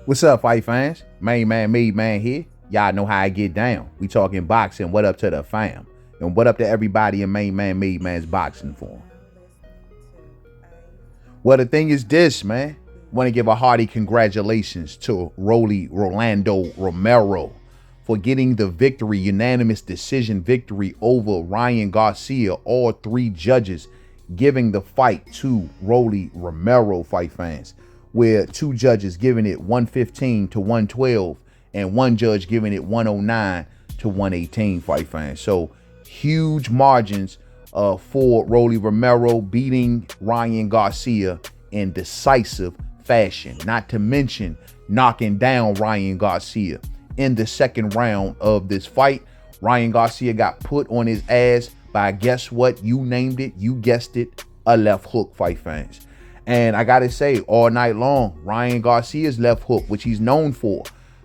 What's up, fight fans? Mainman Mademan here. Y'all know how I get down. We talking boxing. What up to the fam? And what up to everybody in Mainman Mademan's boxing form? Well, the thing is this, man. Want to give a hearty congratulations to Rollie Romero for getting the victory, unanimous decision victory over Ryan Garcia. All three judges giving the fight to Rollie Romero, fight fans, where two judges giving it 115 to 112 and one judge giving it 109 to 118, fight fans. So huge margins for Rollie Romero beating Ryan Garcia in decisive fashion, not to mention knocking down Ryan Garcia in the second round of this fight. Ryan Garcia got put on his ass by, guess what? You named it, you guessed it, a left hook, fight fans. And I gotta say, all night long, Ryan Garcia's left hook, which he's known for,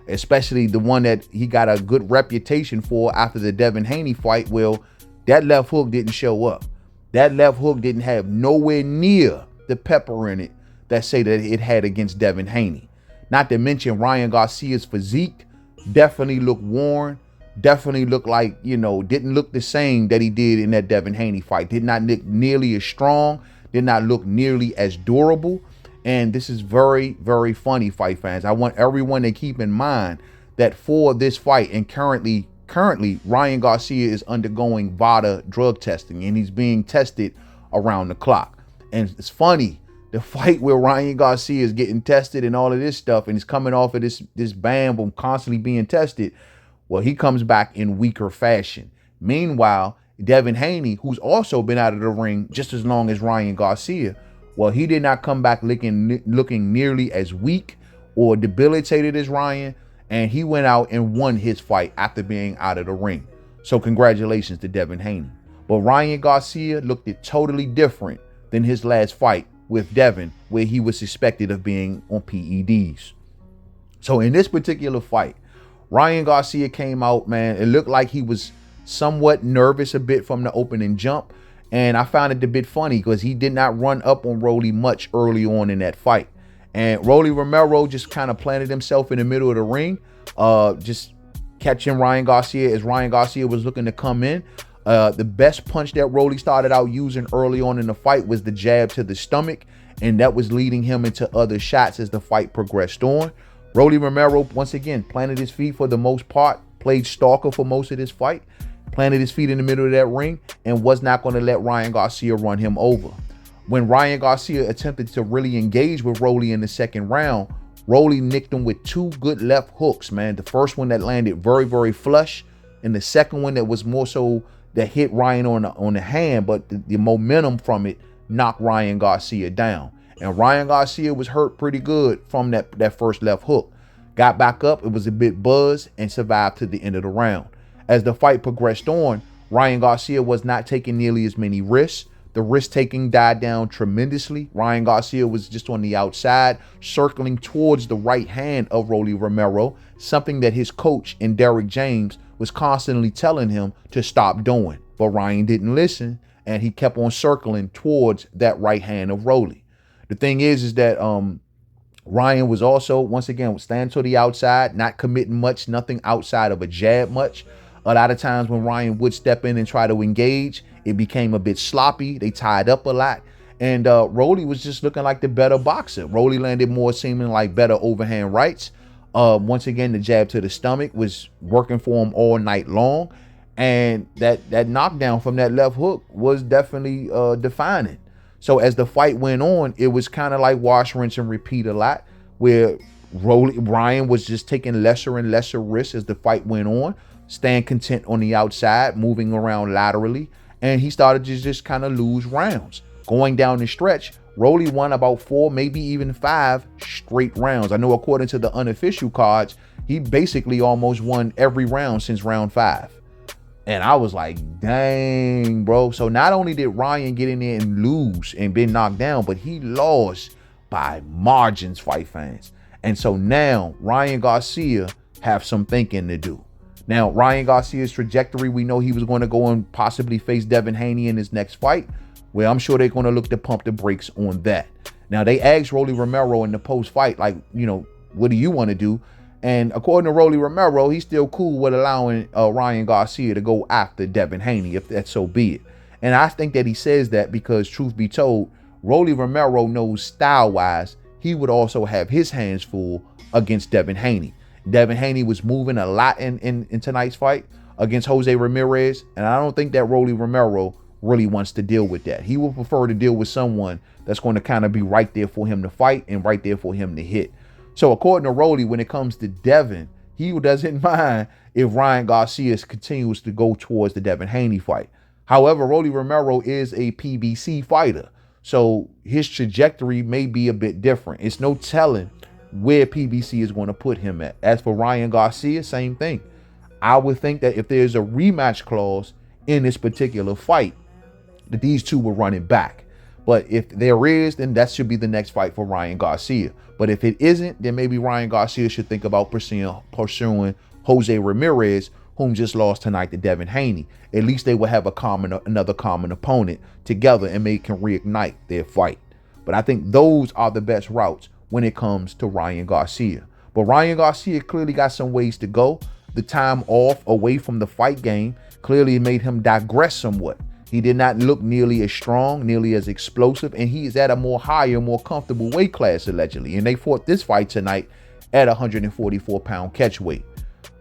especially the one that he got a good reputation for after the Devin Haney fight, well, that left hook didn't show up. That left hook didn't have nowhere near the pepper in it that say that it had against Devin Haney. Not to mention Ryan Garcia's physique definitely looked worn, definitely looked like, didn't look the same that he did in that Devin Haney fight. Did not look nearly as strong, did not look nearly as durable. And this is very, very funny, fight fans. I want everyone to keep in mind that for this fight, and currently Ryan Garcia is undergoing VADA drug testing, and he's being tested around the clock. And it's funny, the fight where Ryan Garcia is getting tested and all of this stuff, and he's coming off of this ban from constantly being tested, well, he comes back in weaker fashion. Meanwhile, Devin Haney, who's also been out of the ring just as long as Ryan Garcia, well, he did not come back looking nearly as weak or debilitated as Ryan, and he went out and won his fight after being out of the ring. So congratulations to Devin Haney. But Ryan Garcia looked totally different than his last fight with Devin, where he was suspected of being on PEDs. So in this particular fight, Ryan Garcia came out, man, it looked like he was somewhat nervous a bit from the opening jump. And I found it a bit funny because he did not run up on Rollie much early on in that fight. And Rollie Romero just kind of planted himself in the middle of the ring, just catching Ryan Garcia as Ryan Garcia was looking to come in. The best punch that Rollie started out using early on in the fight was the jab to the stomach, and that was leading him into other shots as the fight progressed on. Rollie Romero, once again, planted his feet for the most part, played stalker for most of this fight, planted his feet in the middle of that ring, and was not going to let Ryan Garcia run him over. When Ryan Garcia attempted to really engage with Rollie in the second round, Rollie nicked him with two good left hooks, man. The first one that landed very, very flush, and the second one that was more so that hit Ryan on the hand, but the momentum from it knocked Ryan Garcia down. And Ryan Garcia was hurt pretty good from that first left hook. Got back up, it was a bit buzzed, and survived to the end of the round. As the fight progressed on, Ryan Garcia was not taking nearly as many risks. The risk-taking died down tremendously. Ryan Garcia was just on the outside, circling towards the right hand of Rollie Romero, something that his coach and Derek James was constantly telling him to stop doing. But Ryan didn't listen, and he kept on circling towards that right hand of Rollie. The thing is that Ryan was also, once again, standing to the outside, not committing much, nothing outside of a jab much. A lot of times when Ryan would step in and try to engage, it became a bit sloppy. They tied up a lot. And Rollie was just looking like the better boxer. Rollie landed more seeming like better overhand rights. Once again, the jab to the stomach was working for him all night long. And that knockdown from that left hook was definitely defining. So as the fight went on, it was kind of like wash, rinse, and repeat a lot, where Ryan was just taking lesser and lesser risks as the fight went on, staying content on the outside, moving around laterally, and he started to just kind of lose rounds. Going down the stretch, Rollie won about 4, maybe even 5 straight rounds. I know according to the unofficial cards, he basically almost won every round since round 5. And I was like, dang, bro. So not only did Ryan get in there and lose and been knocked down, but he lost by margins, fight fans. And so now Ryan Garcia have some thinking to do. Now, Ryan Garcia's trajectory, we know he was going to go and possibly face Devin Haney in his next fight. Well, I'm sure they're going to look to pump the brakes on that. Now, they asked Rollie Romero in the post-fight, like, What do you want to do? And according to Rollie Romero, he's still cool with allowing Ryan Garcia to go after Devin Haney, if that's so be it. And I think that he says that because, truth be told, Rollie Romero knows style-wise, he would also have his hands full against Devin Haney. Devin Haney was moving a lot in tonight's fight against Jose Ramirez, and I don't think that Rollie Romero really wants to deal with that. He would prefer to deal with someone that's going to kind of be right there for him to fight and right there for him to hit. So according to Rollie, when it comes to Devin, he doesn't mind if Ryan Garcia continues to go towards the Devin Haney fight. However, Rollie Romero is a PBC fighter, so his trajectory may be a bit different. It's no telling where PBC is going to put him at. As for Ryan Garcia, same thing. I would think that if there's a rematch clause in this particular fight, that these two will run it back. But if there is, then that should be the next fight for Ryan Garcia. But if it isn't, then maybe Ryan Garcia should think about pursuing Jose Ramirez, whom just lost tonight to Devin Haney. At least they will have another common opponent together, and they can reignite their fight. But I think those are the best routes when it comes to Ryan Garcia. But Ryan Garcia clearly got some ways to go. The time off away from the fight game clearly made him digress somewhat. He did not look nearly as strong, nearly as explosive, and he is at a more comfortable weight class, allegedly. And they fought this fight tonight at 144-pound catch weight.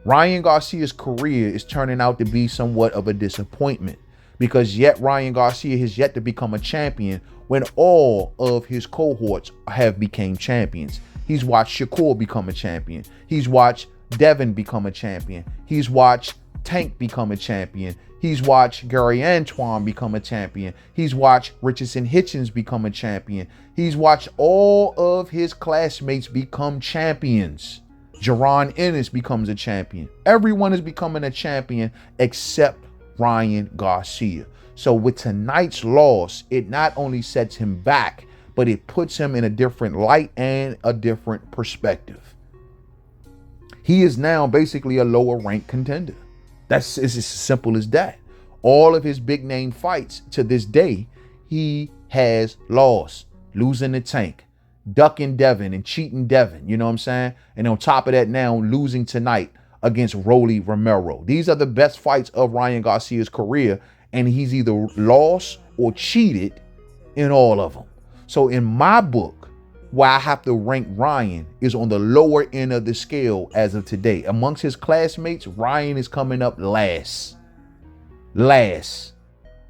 Ryan Garcia's career is turning out to be somewhat of a disappointment, because yet Ryan Garcia has yet to become a champion when all of his cohorts have become champions. He's watched Shakur become a champion. He's watched Devin become a champion. He's watched Tank become a champion. He's watched Gary Antoine become a champion. He's watched Richardson Hitchens become a champion. He's watched all of his classmates become champions. Jaron Ennis becomes a champion. Everyone is becoming a champion except Ryan Garcia. So with tonight's loss, it not only sets him back, but it puts him in a different light and a different perspective. He is now basically a lower ranked contender. It's as simple as that. All of his big name fights to this day, he has lost. Losing the Tank, ducking Devin and cheating Devin, you know what I'm saying? And on top of that, now losing tonight against Rollie Romero. These are the best fights of Ryan Garcia's career, and he's either lost or cheated in all of them. So in my book, where I have to rank Ryan is on the lower end of the scale as of today. Amongst his classmates, Ryan is coming up last.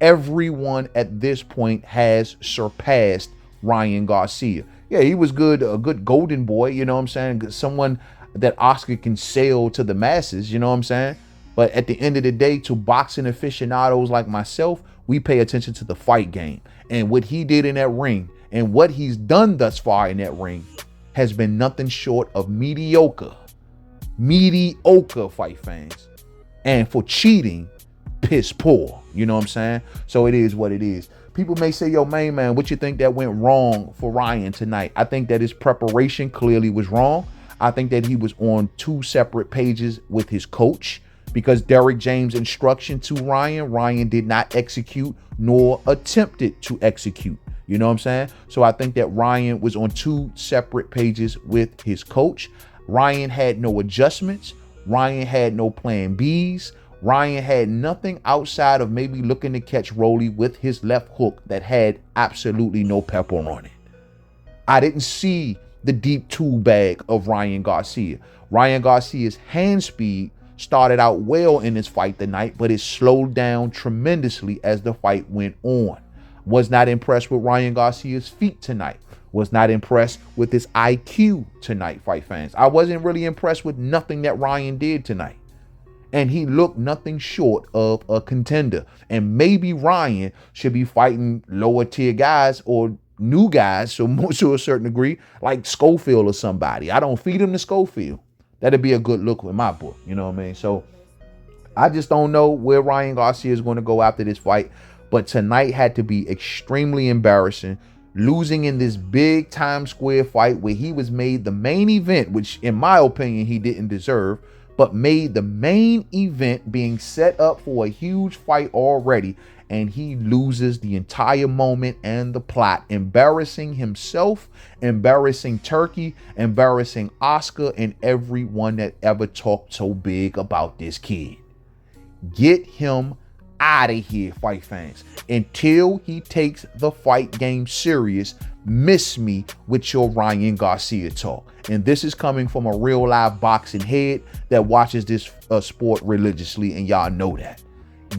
Everyone at this point has surpassed Ryan Garcia. Yeah, he was good, a good golden boy, you know what I'm saying? Someone that Oscar can sell to the masses, you know what I'm saying? But at the end of the day, to boxing aficionados like myself, we pay attention to the fight game. And what he did in that ring and what he's done thus far in that ring has been nothing short of mediocre. Mediocre, fight fans. And for cheating, piss poor. You know what I'm saying? So it is what it is. People may say, yo, Mainman, what you think that went wrong for Ryan tonight? I think that his preparation clearly was wrong. I think that he was on two separate pages with his coach, because Derrick James' instruction to Ryan did not execute nor attempted to execute. You know what I'm saying? So I think that Ryan was on two separate pages with his coach. Ryan had no adjustments. Ryan had no plan Bs. Ryan had nothing outside of maybe looking to catch Rollie with his left hook that had absolutely no pepper on it. I didn't see the deep tool bag of Ryan Garcia. Ryan Garcia's hand speed started out well in this fight tonight, but it slowed down tremendously as the fight went on. Was not impressed with Ryan Garcia's feet tonight. Was not impressed with his IQ tonight, fight fans. I wasn't really impressed with nothing that Ryan did tonight. And he looked nothing short of a contender. And maybe Ryan should be fighting lower tier guys or new guys, so more to a certain degree, like Schofield or somebody. I don't feed him to Schofield. That'd be a good look in my book. You know what I mean? So I just don't know where Ryan Garcia is going to go after this fight. But tonight had to be extremely embarrassing. Losing in this big Times Square fight where he was made the main event, which in my opinion he didn't deserve, but made the main event, being set up for a huge fight already. and he loses the entire moment and the plot, embarrassing himself, embarrassing Turkey, embarrassing Oscar, and everyone that ever talked so big about this kid. Get him out of here, fight fans. Until he takes the fight game serious, miss me with your Ryan Garcia talk. And this is coming from a real live boxing head that watches this sport religiously, and y'all know that.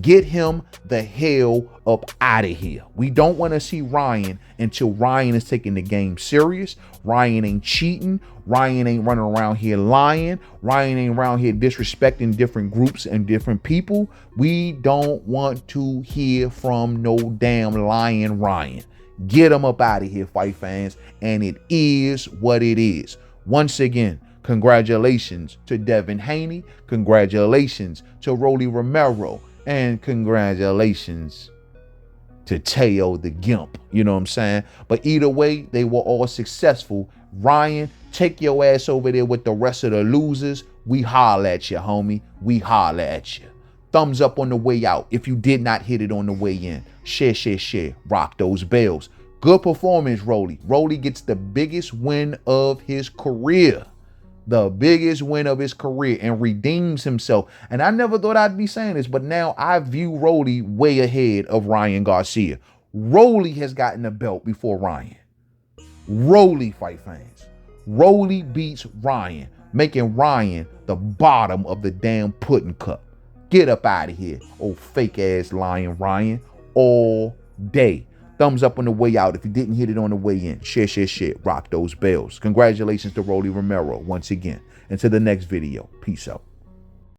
Get him the hell up out of here. We don't want to see Ryan until Ryan is taking the game serious. Ryan ain't cheating. Ryan ain't running around here lying. Ryan ain't around here disrespecting different groups and different people. We don't want to hear from no damn lying Ryan. Get him up out of here, fight fans. And it is what it is. Once again, congratulations to Devin Haney. Congratulations to Rollie Romero. And congratulations to Teo the Gimp. You know what I'm saying? But either way, they were all successful. Ryan, take your ass over there with the rest of the losers. We holler at you, homie. We holler at you. Thumbs up on the way out if you did not hit it on the way in. Share, share, share. Rock those bells. Good performance, Rollie. Rollie gets the biggest win of his career. The biggest win of his career, and redeems himself. And I never thought I'd be saying this, but now I view Rollie way ahead of Ryan Garcia. Rollie has gotten the belt before Ryan. Rollie, fight fans. Rollie beats Ryan, making Ryan the bottom of the damn pudding cup. Get up out of here, old fake ass lying Ryan, all day. Thumbs up on the way out if you didn't hit it on the way in. Share, share, share. Rock those bells. Congratulations to Rollie Romero once again. Until the next video. Peace out.